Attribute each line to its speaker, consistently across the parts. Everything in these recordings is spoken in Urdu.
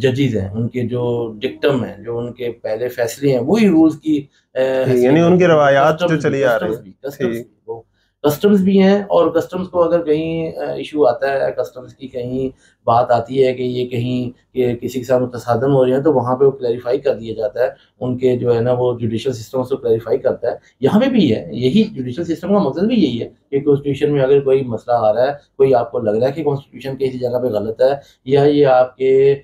Speaker 1: ججز ہیں، ان کے جو ڈکٹم ہیں، جو ان کے پہلے فیصلے ہیں، وہی رولز کی
Speaker 2: یعنی ان کی روایات جو چلی آ رہی
Speaker 1: ہے، کسٹمز بھی ہیں، اور کسٹمز کو اگر کہیں ایشو آتا ہے، کسٹمز کی کہیں بات آتی ہے کہ یہ کہیں کہ کسی کے ساتھ تصادم ہو رہے ہیں، تو وہاں پہ وہ کلیریفائی کر دیا جاتا ہے، ان کے جو ہے نا وہ جوڈیشل سسٹم اس کو کلیریفائی کرتا ہے. یہاں پہ بھی ہے، یہی جوڈیشل سسٹم کا مقصد بھی یہی ہے کہ کانسٹیٹیوشن میں اگر کوئی مسئلہ آ رہا ہے، کوئی آپ کو لگ رہا ہے کہ کانسٹیٹیوشن کسی جگہ پہ غلط ہے، یا یہ آپ کے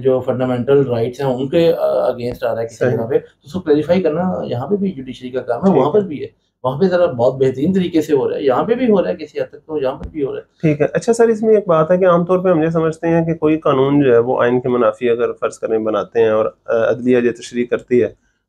Speaker 1: جو فنڈامنٹل رائٹس ہیں ان کے اگینسٹ آ رہا ہے کسی جگہ پہ، تو اس کو کلیریفائی کرنا یہاں پہ بھی جوڈیشری کا کام ہے، وہاں پر بھی ہے. وہاں پہ ذرا بہت بہترین طریقے سے ہو رہا ہے، یہاں پہ بھی ہو رہا ہے کسی حد تک، تو یہاں پہ بھی ہو رہا ہے.
Speaker 2: ٹھیک ہے. اچھا سر، اس میں ایک بات ہے کہ عام طور پہ ہم یہ سمجھتے ہیں کہ کوئی قانون جو ہے وہ آئین کے منافی اگر فرض کریں بناتے ہیں اور عدلیہ جو تشریح کرتی ہے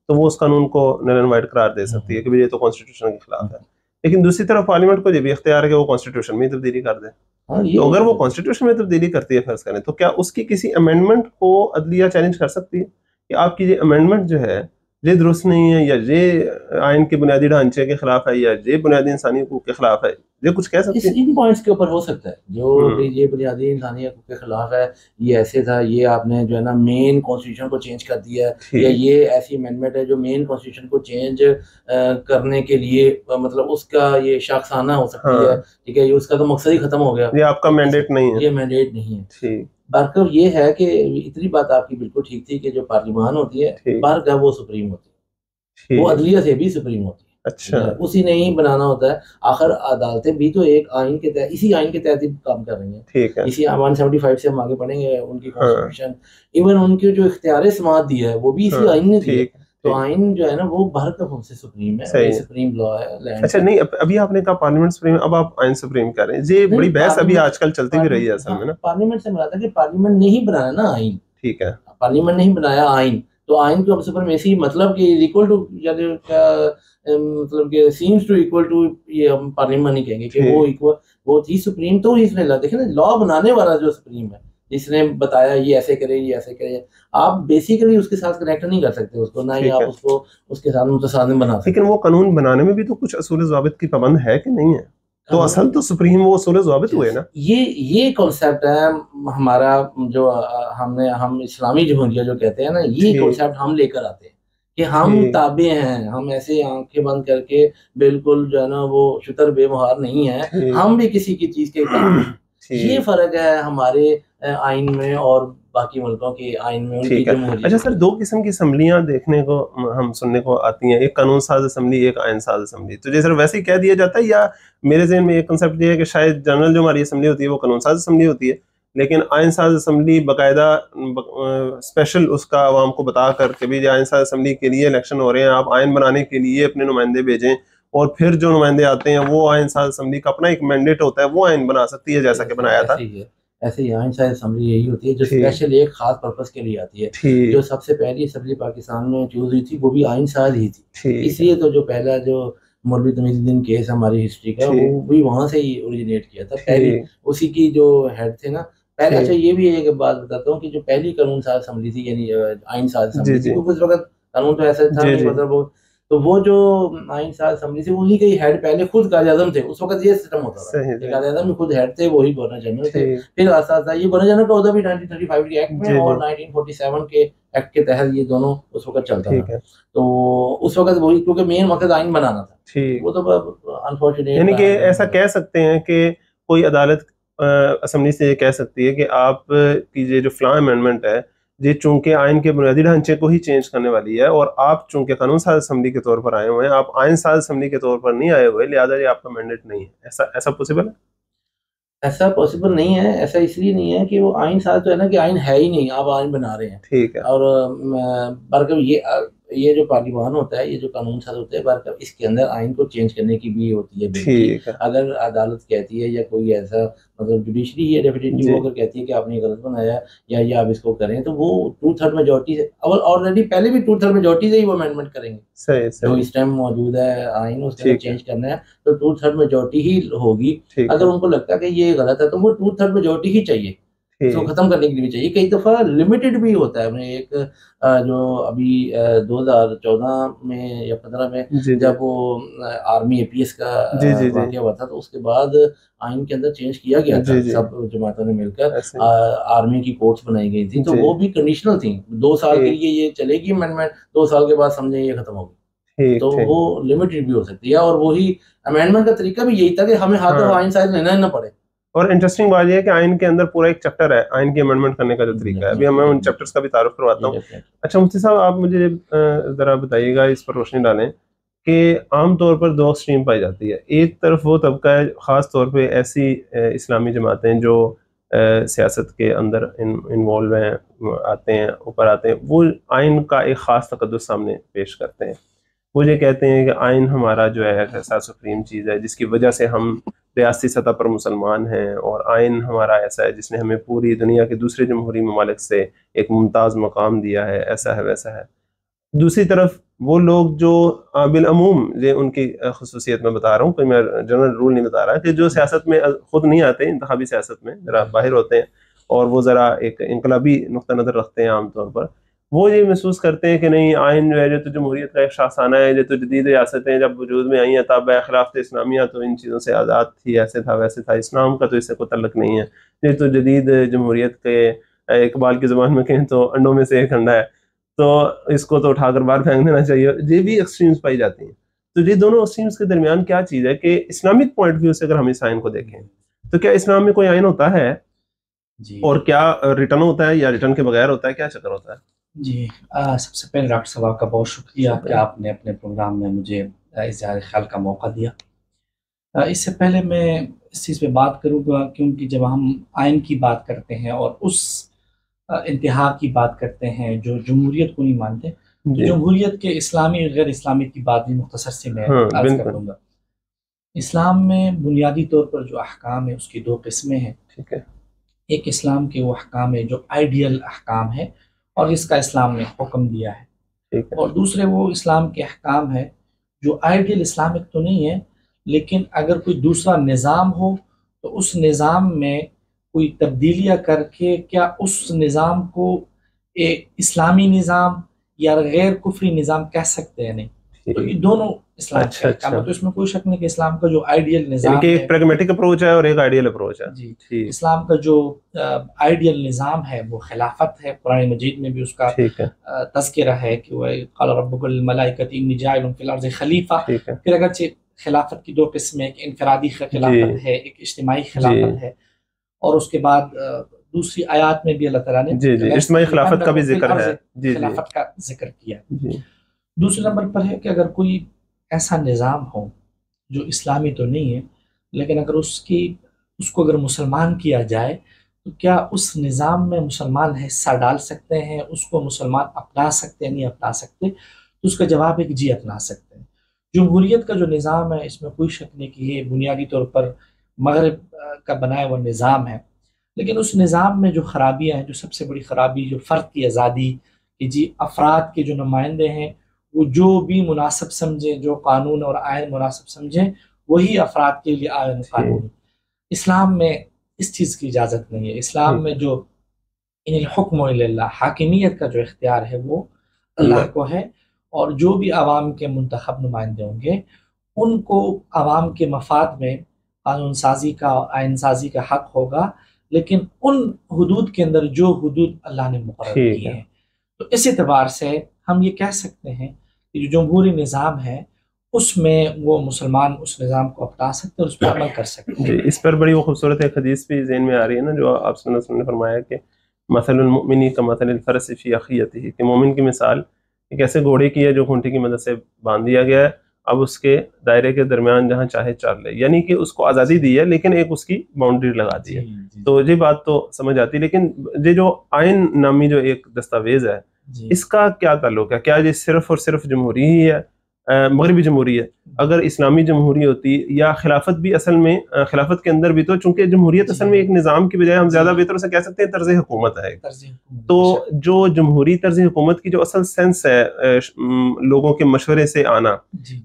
Speaker 2: تو وہ اس قانون کو نل اینڈ وائڈ قرار دے سکتی ہے کہ یہ تو کانسٹیٹیوشن کے خلاف ہے، لیکن دوسری طرف پارلیمنٹ کو یہ بھی اختیار ہے کہ وہ کانسٹیٹیوشن میں تبدیلی کر دے. تو اگر وہ کانسٹیٹیوشن میں تبدیلی کرتی ہے فرض کریں، تو کیا اس کی کسی امینڈمنٹ کو عدلیہ چیلنج کر سکتی ہے کہ آپ کی یہ امینڈمنٹ جو ہے یہ درست نہیں ہے، یا یہ آئین کے بنیادی ڈھانچے کے خلاف ہے، یا یہ بنیادی انسانی حقوق کے خلاف ہے، یہ کچھ کہہ سکتے ہیں؟
Speaker 1: ان پوائنٹس کے اوپر ہو سکتا ہے جو یہ بنیادی انسانی حقوق کے خلاف ہے، یہ ایسے تھا، یہ آپ نے جو ہے نا مین کانسٹیٹیوشن کو چینج کر دیا ہے، یا یہ ایسی امینڈمنٹ ہے جو مین کانسٹیٹیوشن کو چینج کرنے کے لیے مطلب اس کا یہ شاخسانہ ہو سکتی ہے، ٹھیک ہے، یہ اس کا تو مقصد ہی ختم ہو گیا،
Speaker 2: یہ آپ کا مینڈیٹ نہیں ہے،
Speaker 1: یہ مینڈیٹ نہیں ہے. برکر یہ ہے کہ اتنی بات آپ کی بالکل ٹھیک تھی کہ جو پارلیمان ہوتی ہے برکر وہ سپریم ہوتی ہے، وہ عدلیہ سے بھی سپریم ہوتی ہے. اچھا، اسی نے ہی بنانا ہوتا ہے. آخر عدالتیں بھی تو ایک آئین کے تحت، اسی آئین کے تحت ہی کام کر رہی ہیں. اسی 175 سے ہم آگے پڑھیں گے، ان کی کانسٹیٹیوشن، ایون ان کی جو اختیار سماعت دیا ہے وہ بھی اسی آئین نے دیا. تو آئین جو ہے نا وہ برکر سے سپریم ہے، سپریم لا ہے.
Speaker 2: اچھا نہیں، ابھی آپ نے کہا پارلیمنٹ سپریم، اب آپ آئین سپریم کہہ رہے ہیں، یہ بڑی بحث ابھی آج کل چلتی بھی رہی ہے اصل میں نا.
Speaker 1: پارلیمنٹ سے مراد ہے کہ پارلیمنٹ نے ہی بنایا نا آئین.
Speaker 2: ٹھیک ہے،
Speaker 1: پارلیمنٹ نے ہی بنایا آئین، تو آئین کو اب سپریمیسی مطلب کہ اکول ٹو، مطلب کہ سیمز ٹو اکول ٹو، یہ ہم پارلیمنٹ نہیں کہیں گے کہ وہ اکول، وہ تھی سپریم. تو اس نے دیکھیں نا لا بنانے والا جو سپریم ہے، جس نے بتایا یہ ایسے کرے، یہ ایسے کرے، آپ بیسیکلی اس کے ساتھ کنیکٹ نہیں کر سکتے اس کو، نہ ہی آپ اس کو اس کے ساتھ متصادم بنا سکتے.
Speaker 2: لیکن وہ قانون بنانے میں بھی تو کچھ اصول ضوابط کی پابند ہے کہ نہیں ہے؟ تو اصل تو سپریم وہ اصول ضوابط ہوئے نا.
Speaker 1: یہ کانسیپٹ ہے ہمارا، جو ہم اسلامی جمہوریہ جو کہتے ہیں نا، یہ کانسیپٹ ہم لے کر آتے ہیں کہ ہم تابع ہیں، ہم ایسے آنکھیں بند کر کے بالکل جو ہے نا وہ شتر بے مہار نہیں ہیں، ہم بھی کسی کی چیز کے تابع ہیں. یہ فرق ہے ہمارے آئین میں اور باقی ملکوں کے آئین میں، ان کی جمہوریت.
Speaker 2: اچھا سر، دو قسم کی اسمبلیاں دیکھنے کو ہم سننے کو آتی ہیں، ایک قانون ساز اسمبلی، ایک آئین ساز اسمبلی. تو جیسے ویسے ہی کہہ دیا جاتا ہے، یا میرے ذہن میں ایک کنسیپٹ یہ ہے کہ شاید جنرل جو ہماری اسمبلی ہوتی ہے وہ قانون ساز اسمبلی ہوتی ہے، لیکن آئین ساز اسمبلی باقاعدہ اسپیشل اس کا عوام کو بتا کر کہ بھی آئین ساز اسمبلی کے لیے الیکشن ہو رہے ہیں، آپ آئین بنانے کے لیے اپنے نمائندے بھیجیں، اور پھر جو نمائندے آتے ہیں وہ آئین ساز اسمبلی کا اپنا ایک مینڈیٹ ہوتا ہے، وہ آئین بنا سکتی ہے جیسا کہ بنایا تھا.
Speaker 1: ایسے ہی آئین ساز اسمبلی یہی ہوتی ہے جو اسپیشل ایک خاص پرپس کے لیے آتی ہے. جو سب سے پہلی اسمبلی پاکستان میں چوز ہوئی تھی وہ بھی آئین ساز ہی تھی، اس لیے تو جو پہلا جو مولوی تمیز الدین کیس ہماری ہسٹری کا، وہ بھی وہاں سے ہی اوریجنیٹ کیا تھا. پہلی اسی کی جو ہیڈ تھے نا پہلے. اچھا یہ بھی ایک بات بتاتا ہوں کہ جو پہلی قانون ساز اسمبلی تھی، یعنی آئین ساز اسمبلی تھی، کیونکہ اس وقت قانون تو ایسا تھا نہیں، مطلب تو وہ جو آئین ساز اسمبلی تھی انہی کے ہیڈ پہلے خود قائد اعظم تھے. اس وقت یہ سسٹم ہوتا تھا، قائد اعظم خود ہیڈ تھے، وہی گورنر جنرل تھے. پھر آہستہ آہستہ یہ گورنر جنرل کا عہدہ بھی 1935 کے ایکٹ میں اور 1947 کے ایکٹ کے تحت یہ دونوں اس وقت چلتا تھا. تو اس وقت وہی، کیونکہ مین مقصد آئین بنانا تھا. وہ تو انفارچونیٹ،
Speaker 2: یعنی کہ ایسا کہہ سکتے ہیں کہ کوئی عدالت اسمبلی سے یہ کہہ سکتی ہے کہ آپ کی جو فلاں امینڈمنٹ ہے یہ چونکہ آئین کے بنیادی ڈھانچے کو ہی چینج کرنے والی ہے، اور آپ چونکہ قانون ساز اسمبلی کے طور پر آئے ہوئے ہیں، آپ آئین ساز اسمبلی کے طور پر نہیں آئے ہوئے، لہٰذا یہ آپ کا مینڈیٹ نہیں ہے. ایسا پاسبل ہے؟
Speaker 1: ایسا پاسبل نہیں ہے. ایسا اس لیے نہیں ہے کہ وہ آئین ساز تو ہے نا کہ آئین ہے ہی نہیں، آپ آئین بنا رہے ہیں.
Speaker 2: ٹھیک ہے.
Speaker 1: اور برکب یہ جو پارلیمان ہوتا ہے، یہ جو قانون ساز ہوتا ہے، برکب اس کے اندر آئین کو چینج کرنے کی بھی ہوتی ہے ابیلٹی. اگر عدالت کہتی ہے یا کوئی ایسا مطلب جوڈیشری ہے ڈیفینیٹلی، وہ اگر کہتی ہے کہ آپ نے غلط بنایا یا یہ آپ اس کو کریں، تو وہ 2/3 میجورٹی سے، آلریڈی پہلے بھی 2/3 میجورٹی سے ہی وہ امینڈمنٹ کریں گے. صحیح جو اس ٹائم موجود ہے آئین، اس کو چینج کرنا ہے تو 2/3 میجورٹی ہی ہوگی. اگر ان کو لگتا ہے کہ یہ غلط ہے تو وہ 2/3 میجورٹی ہی چاہیے. اس کو ختم کرنے کے لیے بھی چاہیے. کئی دفعہ لمیٹڈ بھی ہوتا ہے. میں ایک جو ابھی 2014 میں یا 15 میں جب وہ آرمی APS کا واقعہ ہوا تھا تو اس کے بعد آئین کے اندر چینج کیا گیا تھا سب جماعتوں نے مل کر. آرمی کی کورٹس بنائی گئی تھی تو وہ بھی کنڈیشنل تھیں. 2 سال کے لیے یہ چلے گی امینڈمنٹ, 2 سال کے بعد سمجھیں یہ ختم ہوگی. تو وہ لمیٹڈ بھی ہو سکتی ہے. اور وہی امینڈمنٹ کا طریقہ بھی یہی تھا کہ ہمیں ہاتھوں آئین سائز لینا ہی نہ پڑے. اور
Speaker 2: انٹرسٹنگ بات یہ ہے کہ آئین کے اندر پورا ایک چیپٹر ہے آئین کی امینڈمنٹ کرنے کا جو طریقہ ہے. ابھی میں ان چیپٹرز کا بھی تعارف کرواتا ہوں. اچھا مفتی صاحب, آپ مجھے ذرا بتائیے گا, اس پر روشنی ڈالیں کہ عام طور پر 2 اسٹریم پائی جاتی ہے. ایک طرف وہ طبقہ ہے, خاص طور پہ ایسی اسلامی جماعتیں جو سیاست کے اندر انوالو ہیں, آتے ہیں, اوپر آتے ہیں, وہ آئین کا ایک خاص تقدس سامنے پیش کرتے ہیں. وہ یہ کہتے ہیں کہ آئین ہمارا جو ہے ایسا سپریم چیز ہے جس کی وجہ سے ہم ریاستی سطح پر مسلمان ہیں, اور آئین ہمارا ایسا ہے جس نے ہمیں پوری دنیا کے دوسرے جمہوری ممالک سے ایک ممتاز مقام دیا ہے, ایسا ہے ویسا ہے. دوسری طرف وہ لوگ جو بالعموم, یہ ان کی خصوصیت میں بتا رہا ہوں, کوئی میں جنرل رول نہیں بتا رہا, کہ جو سیاست میں خود نہیں آتے, انتخابی سیاست میں ذرا باہر ہوتے ہیں اور وہ ذرا ایک انقلابی نقطہ نظر رکھتے ہیں عام طور پر, وہ یہ محسوس کرتے ہیں کہ نہیں, آئین جو ہے جو تو جمہوریت کا ایک شاخسانہ ہے, جو تو جدید ریاستیں جب وجود میں آئی ہیں تب خلافت اسلامیہ تو ان چیزوں سے آزاد تھی, ایسے تھا ویسے تھا, اسلام کا تو اس سے کوئی تعلق نہیں ہے, یہ تو جدید جمہوریت کے, اقبال کی زبان میں کہیں تو انڈوں میں سے ایک انڈا ہے, تو اس کو تو اٹھا کر باہر پھینک دینا چاہیے. یہ بھی ایکسٹریمز پائی جاتی ہیں. تو یہ دونوں ایکسٹریمز کے درمیان کیا چیز ہے کہ اسلامک پوائنٹ ویو سے اگر ہم اس آئین کو دیکھیں تو کیا اسلام میں کوئی آئین ہوتا ہے
Speaker 1: جی,
Speaker 2: اور کیا ریٹرن ہوتا ہے یا ریٹرن کے بغیر ہوتا ہے, کیا چکر ہوتا ہے؟
Speaker 1: جی, سب سے پہلے ڈاکٹر صاحب آپ کا بہت شکریہ کہ آپ نے اپنے پروگرام میں مجھے اظہار خیال کا موقع دیا. اس سے پہلے میں اس چیز پہ بات کروں گا, کیونکہ جب ہم آئین کی بات کرتے ہیں اور اس انتہا کی بات کرتے ہیں جو جمہوریت کو نہیں مانتے, تو جمہوریت کے اسلامی اور غیر اسلامی کی بات بھی مختصر سے میں عرض کر دوں گا. اسلام میں بنیادی طور پر جو احکام ہے اس کی 2 قسمیں ہیں.
Speaker 2: ٹھیک ہے.
Speaker 1: ایک اسلام کے وہ احکام ہے جو آئیڈیل احکام ہے اور اس کا اسلام نے حکم دیا ہے, اور دوسرے وہ اسلام کے احکام ہے جو آئیڈیل اسلامک تو نہیں ہے, لیکن اگر کوئی دوسرا نظام ہو تو اس نظام میں کوئی تبدیلیاں کر کے کیا اس نظام کو ایک اسلامی نظام یا غیر کفری نظام کہہ سکتے ہیں نہیں. تو یہ دونوں اسلام کے احکام ہے, تو اس میں کوئی شک نہیں کہ اسلام کا جو آئیڈیل نظام ہے,
Speaker 2: ایک پریگمیٹک اپروچ ہے اور ایک آئیڈیل اپروچ ہے.
Speaker 1: جی, اسلام کا جو آئیڈیل نظام ہے وہ خلافت ہے. قرآن مجید میں بھی اس کا تذکرہ ہے کہ وہ قال ربک الملائکۃ انی جاعل فی الارض خلیفہ. پھر اگرچہ خلافت کی 2 قسمیں, ایک انفرادی خلافت ہے, ایک اجتماعی خلافت ہے, اور اس کے بعد دوسری آیات میں بھی اللہ تعالیٰ نے
Speaker 2: اجتماعی خلافت کا بھی ذکر ہے,
Speaker 1: خلافت کا ذکر کیا. دوسرے نمبر پر ہے کہ اگر کوئی ایسا نظام ہو جو اسلامی تو نہیں ہے, لیکن اگر اس کو اگر مسلمان کیا جائے تو کیا اس نظام میں مسلمان حصہ ڈال سکتے ہیں, اس کو مسلمان اپنا سکتے ہیں, نہیں اپنا سکتے؟ تو اس کا جواب ہے کہ جی اپنا سکتے ہیں. جمہوریت کا جو نظام ہے اس میں کوئی شک نہیں کہ یہ بنیادی طور پر مغرب کا بنایا ہوا نظام ہے, لیکن اس نظام میں جو خرابیاں ہیں, جو سب سے بڑی خرابی جو فرد کی آزادی, کہ جی افراد کے جو نمائندے ہیں وہ جو بھی مناسب سمجھیں, جو قانون اور آئین مناسب سمجھیں وہی افراد کے لیے آئین قانون. اسلام میں اس چیز کی اجازت نہیں ہے. اسلام میں جو ان الحکم الا اللہ, حاکمیت کا جو اختیار ہے وہ اللہ کو ہے, اور جو بھی عوام کے منتخب نمائندے ہوں گے ان کو عوام کے مفاد میں قانون سازی کا اور آئین سازی کا حق ہوگا, لیکن ان حدود کے اندر جو حدود اللہ نے مقرر کیے ہیں. تو اس اعتبار سے ہم یہ کہہ سکتے ہیں کہ جو جمہوری نظام ہے اس میں وہ مسلمان اس نظام کو اپنا سکتے اور اس پر عمل کر سکتے ہیں.
Speaker 2: اس پر بڑی وہ خوبصورت ایک حدیث بھی ذہن میں آ رہی ہے نا, جو آپ صلی اللہ علیہ وسلم نے فرمایا کہ مثل المؤمن کمثل الفرس فی اخیتہ, کہ مومن کی مثال ایک ایسے گھوڑے کی ہے جو کھونٹی کی مدد سے باندھ دیا گیا ہے, اب اس کے دائرے کے درمیان جہاں چاہے چل لے, یعنی کہ اس کو آزادی دی ہے لیکن ایک اس کی باؤنڈری لگا دی ہے. تو یہ بات تو سمجھ آتی, لیکن یہ جو آئین نامی جو ایک دستاویز ہے اس کا کیا تعلق ہے؟ کیا یہ صرف اور صرف جمہوری ہی ہے, مغربی جمہوری ہے؟ اگر اسلامی جمہوری ہوتی یا خلافت بھی اصل میں, خلافت کے اندر بھی تو چونکہ جمہوریت اصل میں ایک نظام کی بجائے ہم زیادہ بہتر سے کہہ سکتے ہیں طرز حکومت ہے. تو جو جمہوری طرز حکومت کی جو اصل سینس ہے لوگوں کے مشورے سے آنا,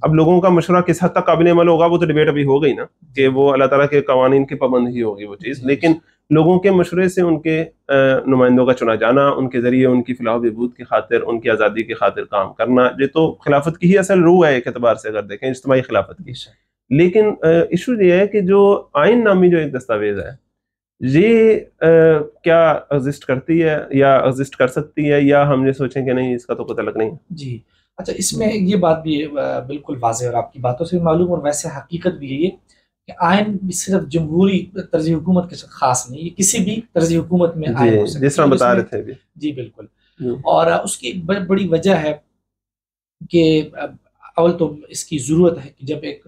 Speaker 2: اب لوگوں کا مشورہ کس حد تک قابل عمل ہوگا وہ تو ڈیبیٹ ابھی ہو گئی نا, کہ وہ اللہ تعالیٰ کے قوانین کی پابند ہی ہوگی وہ چیز, لیکن لوگوں کے مشورے سے ان کے نمائندوں کا چنا جانا، ان کے ذریعے ان کی فلاح و بہبود کی خاطر، ان کی آزادی کی خاطر کام کرنا، یہ تو خلافت کی ہی اصل روح ہے ایک اعتبار سے اگر دیکھیں، اجتماعی خلافت کی. لیکن ایشو یہ ہے کہ جو آئین نامی جو ایک دستاویز ہے یہ کیا ایگزسٹ کرتی ہے یا ایگزسٹ کر سکتی ہے، یا ہم یہ سوچیں کہ نہیں اس کا تو کوئی تعلق نہیں.
Speaker 3: جی اچھا، اس میں یہ بات بھی بالکل واضح اور آپ کی باتوں سے معلوم، اور ویسے حقیقت بھی یہی ہے کہ آئین بھی صرف جمہوری طرز حکومت کے ساتھ خاص نہیں، یہ کسی بھی طرز حکومت میں آئین ہو سکتا ہے،
Speaker 2: جس طرح بتا رہے تھے.
Speaker 3: جی بالکل. اور اس کی بڑی وجہ ہے کہ اول تو اس کی ضرورت ہے کہ جب ایک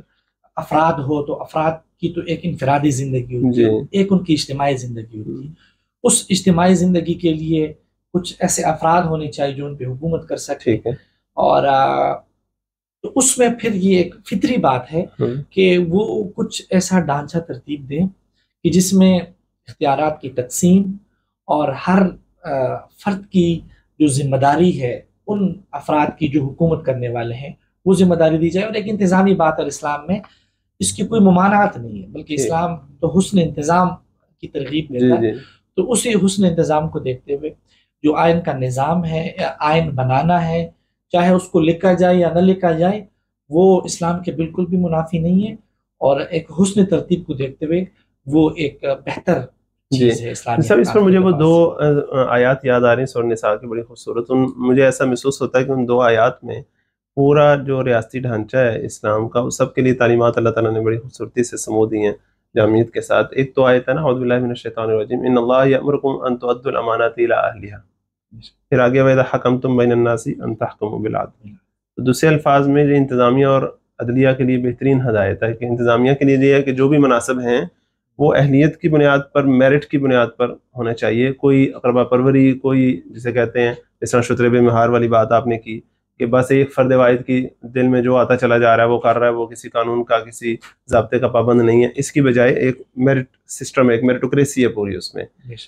Speaker 3: افراد ہو تو افراد کی تو ایک انفرادی زندگی ہوتی ہے، ایک ان کی اجتماعی زندگی ہوتی ہے. اس اجتماعی زندگی کے لیے کچھ ایسے افراد ہونے چاہیے جو ان پہ حکومت کر سکے، اور تو اس میں پھر یہ ایک فطری بات ہے کہ وہ کچھ ایسا ڈھانچہ ترتیب دیں کہ جس میں اختیارات کی تقسیم اور ہر فرد کی جو ذمہ داری ہے ان افراد کی جو حکومت کرنے والے ہیں وہ ذمہ داری دی جائے. اور ایک انتظامی بات ہے، اسلام میں اس کی کوئی ممانعت نہیں ہے، بلکہ اسلام تو حسن انتظام کی ترغیب دیتا ہے. تو اسی حسن انتظام کو دیکھتے ہوئے جو آئین کا نظام ہے، آئین بنانا ہے، چاہے اس کو لکھا جائے یا نہ لکھا جائے، وہ اسلام کے بالکل بھی منافی نہیں ہے، اور ایک حسن ترتیب کو دیکھتے ہوئے وہ ایک بہتر چیز ہے اسلام.
Speaker 2: سب اس پر مجھے وہ دو آیات یاد آ رہی ہیں سورہ نساء کی، بڑی خوبصورت. مجھے ایسا محسوس ہوتا ہے کہ ان دو آیات میں پورا جو ریاستی ڈھانچہ ہے اسلام کا، اس سب کے لیے تعلیمات اللہ تعالیٰ نے بڑی خوبصورتی سے سمو دی ہیں جامعیت کے ساتھ. ایک تو آیت ہے نا، اعوذ باللہ من الشیطان الرجیم، ان اللہ یأمرکم ان تؤدوا الامانات الی اہلہا. پھر آگے وَإِذَا حَكَمْتُم بَيْنَ النَّاسِ أَن تَحْكُمُوا بِالْعَدْلِ. تو دوسرے الفاظ میں یہ انتظامیہ اور عدلیہ کے لیے بہترین ہدایت ہے کہ انتظامیہ کے لیے یہ ہے کہ جو بھی مناصب ہیں وہ اہلیت کی بنیاد پر، میرٹ کی بنیاد پر ہونا چاہیے. کوئی اقربا پروری، کوئی جسے کہتے ہیں جس طرح شترے مہار والی بات آپ نے کی کہ بس ایک فرد واحد کی دل میں جو آتا چلا جا رہا ہے وہ کر رہا ہے، وہ کسی قانون کا، کسی ضابطے کا پابند نہیں ہے. اس کی بجائے ایک میرٹ سسٹم، ایک میرٹوکریسی ہے پوری اس میں.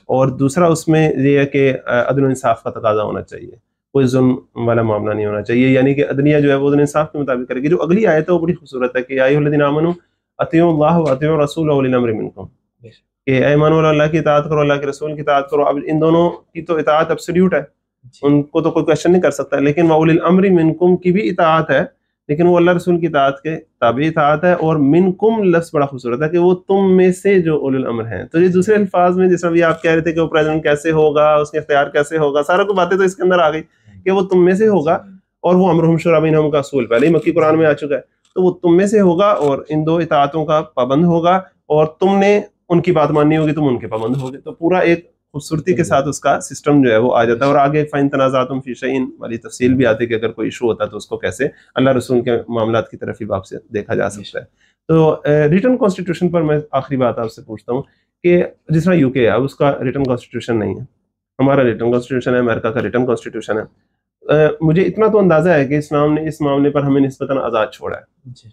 Speaker 2: اور دوسرا اس میں یہ ہے کہ عدل و انصاف کا تقاضا ہونا چاہیے، کوئی ظلم والا معاملہ نہیں ہونا چاہیے. یعنی کہ عدلیہ جو ہے وہ عدل انصاف کے مطابق کرے گی. جو اگلی آیت ہے وہ بڑی خوبصورت ہے کہ یا ایھا الذین آمنوا اطیعوا اللہ واطیعوا الرسول واولی الامر منکم، کہ اے ایمان والو اللہ کی اطاعت کرو، اللہ کے رسول کی اطاعت کرو. اب ان دونوں کی تو اطاعت ایبسلیوٹ ہے، ان کو تو کوئی کویشچن نہیں کر سکتا، لیکن واولی الامر منکم کی بھی اطاعت ہے، لیکن وہ اللہ رسول کی اطاعت کے تابع اطاعت ہے. اور منکم لفظ بڑا خوبصورت ہے کہ وہ تم میں سے جو اولو الامر ہیں. تو یہ دوسرے الفاظ میں جس طرح بھی آپ کہہ رہے تھے کہ وہ پریزیڈنٹ کیسے ہوگا، اس کے اختیار کیسے ہوگا، سارا کو باتیں تو اس کے اندر آ گئی کہ وہ تم میں سے ہوگا. اور وہ امرہم شورا بینہم کا اصول پہلے ہی مکی قرآن میں آ چکا ہے. تو وہ تم میں سے ہوگا اور ان دو اطاعتوں کا پابند ہوگا، اور تم نے ان کی بات ماننی ہوگی، تم ان کے پابند ہوگے. تو پورا ایک خوبصورتی کے ساتھ اس کا سسٹم جو ہے وہ آ جاتا ہے. اور آگے فَإِن تَنَازَعْتُمْ فِي شَيْءٍ والی تفصیل بھی آتی ہے کہ اگر کوئی ایشو ہوتا ہے تو اس کو کیسے اللہ رسول کے معاملات کی طرف ہی واپس دیکھا جا سکتا ہے. تو ریٹن کانسٹیٹیوشن پر میں آخری بات آپ سے پوچھتا ہوں کہ جس طرح یو کے ہے، اب اس کا ریٹن کانسٹیٹیوشن نہیں ہے، ہمارا ریٹن کانسٹیٹیوشن ہے، امریکہ کا ریٹن کانسٹیٹیوشن ہے. مجھے اتنا تو اندازہ ہے کہ اسلام نے اس معاملے پر ہمیں نسبتاً آزاد چھوڑا ہے.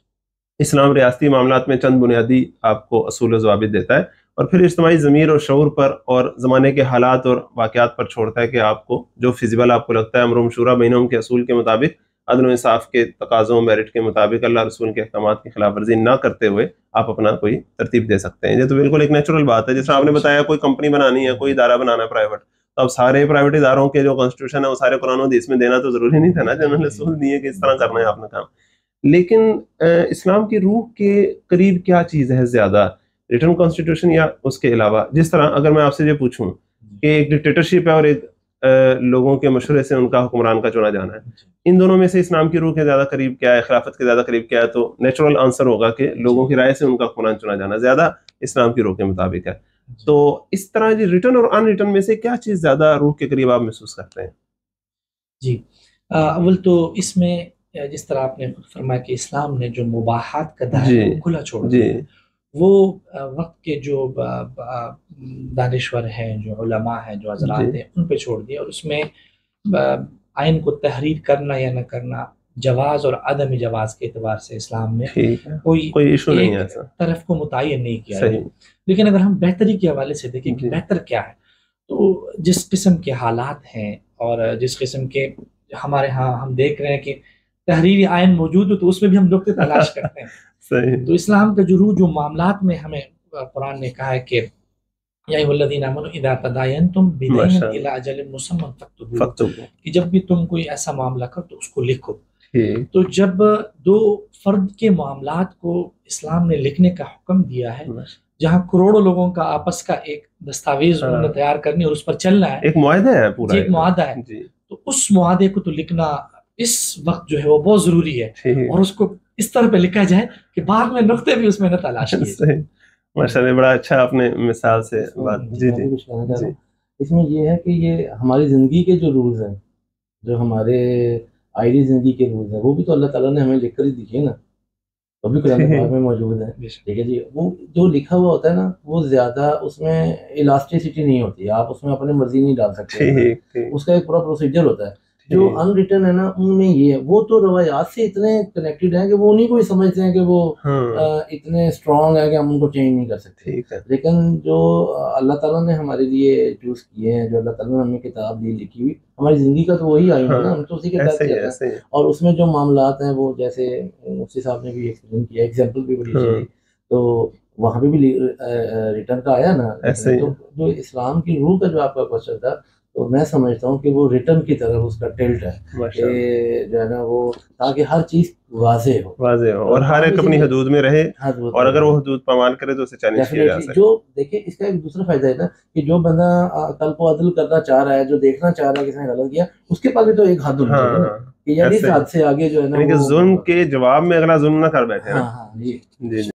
Speaker 2: اسلام ریاستی معاملات میں چند بنیادی آپ کو اصول و ضوابط دیتا ہے، اور پھر اجتماعی ضمیر اور شعور پر اور زمانے کے حالات اور واقعات پر چھوڑتا ہے کہ آپ کو جو فیزیبل آپ کو لگتا ہے امرہم شورا بینہم کے اصول کے مطابق، عدل و انصاف کے تقاضوں، میرٹ کے مطابق، اللہ رسول کے احکامات کی خلاف ورزی نہ کرتے ہوئے آپ اپنا کوئی ترتیب دے سکتے ہیں. یہ تو بالکل ایک نیچرل بات ہے. جس طرح آپ نے بتایا کوئی کمپنی بنانی ہے، کوئی ادارہ بنانا ہے پرائیویٹ، تو اب سارے پرائیویٹ اداروں کے جو کانسٹیٹیوشن ہے وہ سارے قرآن و حدیث میں دینا تو ضروری نہیں تھا نا، جنہوں نے اصول دیے کہ اس طرح کرنا ہے آپ نے کام. لیکن اسلام کی روح کے قریب کیا چیز ہے زیادہ، ریٹن کانسٹیٹیوشن یا اس کے علاوہ؟ جس طرح اگر میں آپ سے یہ پوچھوں کہ ایک ڈکٹیٹرشپ ہے اور ایک لوگوں کے مشورے سے ان کا حکمران کا چنا جانا ہے، ان دونوں میں سے اسلام کی روح کے زیادہ قریب کیا ہے، خلافت کے زیادہ قریب کیا ہے؟ تو نیچرل آنسر ہوگا کہ لوگوں کی رائے سے ان کا حکمران چنا جانا زیادہ اسلام کی روح کے مطابق ہے. تو اس طرح جی ریٹن اور ان ریٹن میں سے کیا چیز زیادہ روح کے قریب آپ محسوس کرتے ہیں؟
Speaker 3: جی اول تو اس میں جس طرح آپ نے فرمایا کہ اسلام نے جو مباحات کا دائرہ کھلا چھوڑ دیا، وہ وقت کے جو دانشور ہیں، جو علماء ہیں، جو حضرات ہیں، ان پہ چھوڑ دیا. اور اس میں آئین کو تحریر کرنا یا نہ کرنا، جواز اور عدم جواز کے اعتبار سے اسلام میں کوئی
Speaker 2: ایشو نہیں ہے،
Speaker 3: طرف کو متعین نہیں کیا ہے. لیکن اگر ہم بہتری کے حوالے سے دیکھیں کہ بہتر کیا ہے، تو جس قسم کے حالات ہیں اور جس قسم کے ہمارے ہاں ہم دیکھ رہے ہیں کہ تحریری آئین موجود ہو تو اس میں بھی ہم لوگ تلاش کرتے ہیں. تو اسلام کا جو روح جو معاملات میں ہمیں قرآن نے کہا ہے کہ یا ایھا آمنوا اذا تداینتم بدین الی اجل مسمى فاکتبوہ، کہ جب بھی تم کوئی ایسا معاملہ کرو تو اس کو لکھو. تو جب دو فرد کے معاملات کو اسلام نے لکھنے کا حکم دیا ہے، جہاں کروڑوں لوگوں کا آپس کا ایک دستاویز انہوں نے تیار کرنی اور اس پر چلنا ہے،
Speaker 2: ایک معاہدہ ہے پورا،
Speaker 3: ایک معاہدہ ہے، تو اس معاہدے کو تو لکھنا اس وقت جو ہے وہ بہت ضروری ہے، اور اس کو اس طرح پہ لکھا جائے کہ بعد میں نقطے بھی اس میں نہ تلاش کیے.
Speaker 2: ماشاء اللہ، بڑا اچھا آپ نے مثال سے بات. جی جی
Speaker 1: جی. اس میں یہ ہے کہ یہ ہماری زندگی کے جو رولز ہیں، جو ہمارے آئلی زندگی کے رولز ہیں، وہ بھی تو اللہ تعالیٰ نے ہمیں لکھ کر ہی دیے نا، وہ بھی قرآن پاک میں موجود ہے. ٹھیک ہے جی. وہ جو لکھا ہوا ہوتا ہے نا، وہ زیادہ اس میں الاسٹیسٹی نہیں ہوتی، آپ اس میں اپنے مرضی نہیں ڈال سکتے، اس کا ایک پورا پروسیجر ہوتا ہے. جو ان ریٹن ہے نا، ان میں یہ ہے، وہ تو روایات سے اتنے کنیکٹڈ ہیں کہ وہ انہیں کو ہی سمجھتے ہیں کہ وہ اتنے اسٹرانگ ہے کہ ہم ان کو چینج نہیں کر سکتے. لیکن جو اللہ تعالیٰ نے ہمارے لیے چوز کیے ہیں، جو اللہ تعالیٰ نے ہمیں کتاب دی لکھی ہوئی، ہماری زندگی کا تو وہی آئین ہے نا، ہم تو اسی کے تحت چلتے ہیں. اور اس میں جو معاملات ہیں، وہ جیسے مفتی صاحب نے بھی ایکسپلین کیا، ایگزامپل بھی بڑی اچھی، تو وہاں پہ بھی ریٹرن کا آیا نا. تو جو اسلام کی روح کا جو آپ کا کوشچن تھا، تو میں سمجھتا ہوں کہ وہ ریٹرن کی طرف اس کا ٹلٹ ہے، کہ جو ہے نا وہ، تاکہ ہر چیز واضح ہو
Speaker 2: اور ہر ایک اپنی حدود میں رہے، اور اگر وہ حدود پامال کرے تو اسے چیلنج کیا جا سکے. جو
Speaker 1: دیکھیں، اس کا ایک دوسرا فائدہ ہے نا، کہ جو بندہ کل کو عدل کرنا چاہ رہا ہے، جو دیکھنا چاہ رہا ہے کسی نے غلط کیا، اس کے پاس بھی تو ایک حد ہونی چاہیے نا، کہ یعنی اس حد سے آگے جو ہے نا،
Speaker 2: ظلم کے جواب میں اگلا ظلم نہ کر بیٹھے.
Speaker 1: ہاں. جی.